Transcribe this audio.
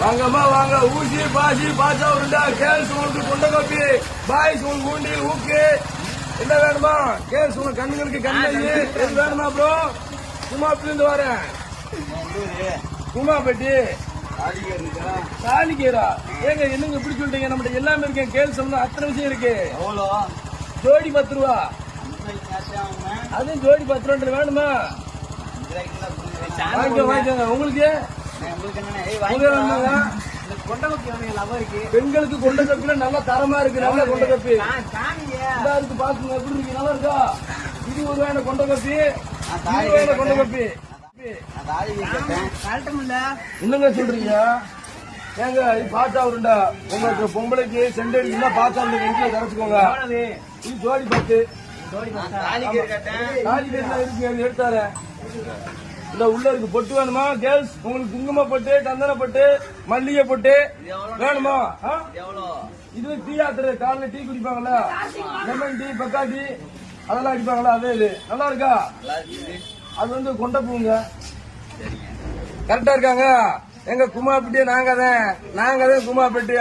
வாங்கம்மா வாங்க. ஊசி பாசி பாச்சா உருண்டா கேள்ஸ் உங்களுக்கு கொண்ட கப்பி பாய்ஸ் உங்களுக்கு ஊண்டில் ஊக்கு என்ன வேணுமா? கேள்ஸ் உங்க கண்ணுங்களுக்கு கண்ணி எது வேணுமா ப்ரோ? குமாப்பிலிருந்து வரேன். குமாப்பட்டி தாலிக்கீரா ஏங்க என்னங்க இப்படி சொல்றீங்க? நம்மகிட்ட எல்லாமே இருக்கேன். கேள்ஸ் அத்தனை விஷயம் இருக்கு. ஜோடி 10 ரூபா. அதுவும் ஜோடி 10 ரூபா வேணுமா? வாங்கிக்கோங்க. உங்களுக்கு பெண்களுக்கு கொண்ட கப்பில நல்ல தரமா இருக்கு. நல்ல கொண்ட கப்பி இருக்கு பாத்துங்க. எப்படி இருக்கு? நல்லா இருக்கா? 20 ரூபாய் கொண்ட கப்பி. 20 ரூபாய் கொண்ட கப்பி. என்னங்க சொல்றீங்க? ஏங்க இது பாத்தா உருண்டா உங்களுக்கு பொம்பளைக்கு செண்டடிக்குன்னா பாத்தா அந்த வெண்டில கரைச்சுக்கோங்க. இது ஜோடி 10. இருக்கு எடுத்தாரு. இந்த உள்ள இருக்கு. பொட்டு வேணுமா? கேர்ள்ஸ் உங்களுக்கு குங்கும பொட்டு, சந்தன பொட்டு, மல்லிகை பொட்டு வேணுமா? இது டீ ஆத்துற காலைல டீ குடிப்பாங்கல்ல, லெமன் டீ, பக்கா டீ அதெல்லாம் அடிப்பாங்களா? அதே இது நல்லா இருக்கா? அது கொண்ட பூங்க. கரெக்டா இருக்காங்க. எங்க குமாப்பட்டியே நாங்க தான் குமாப்பட்டி.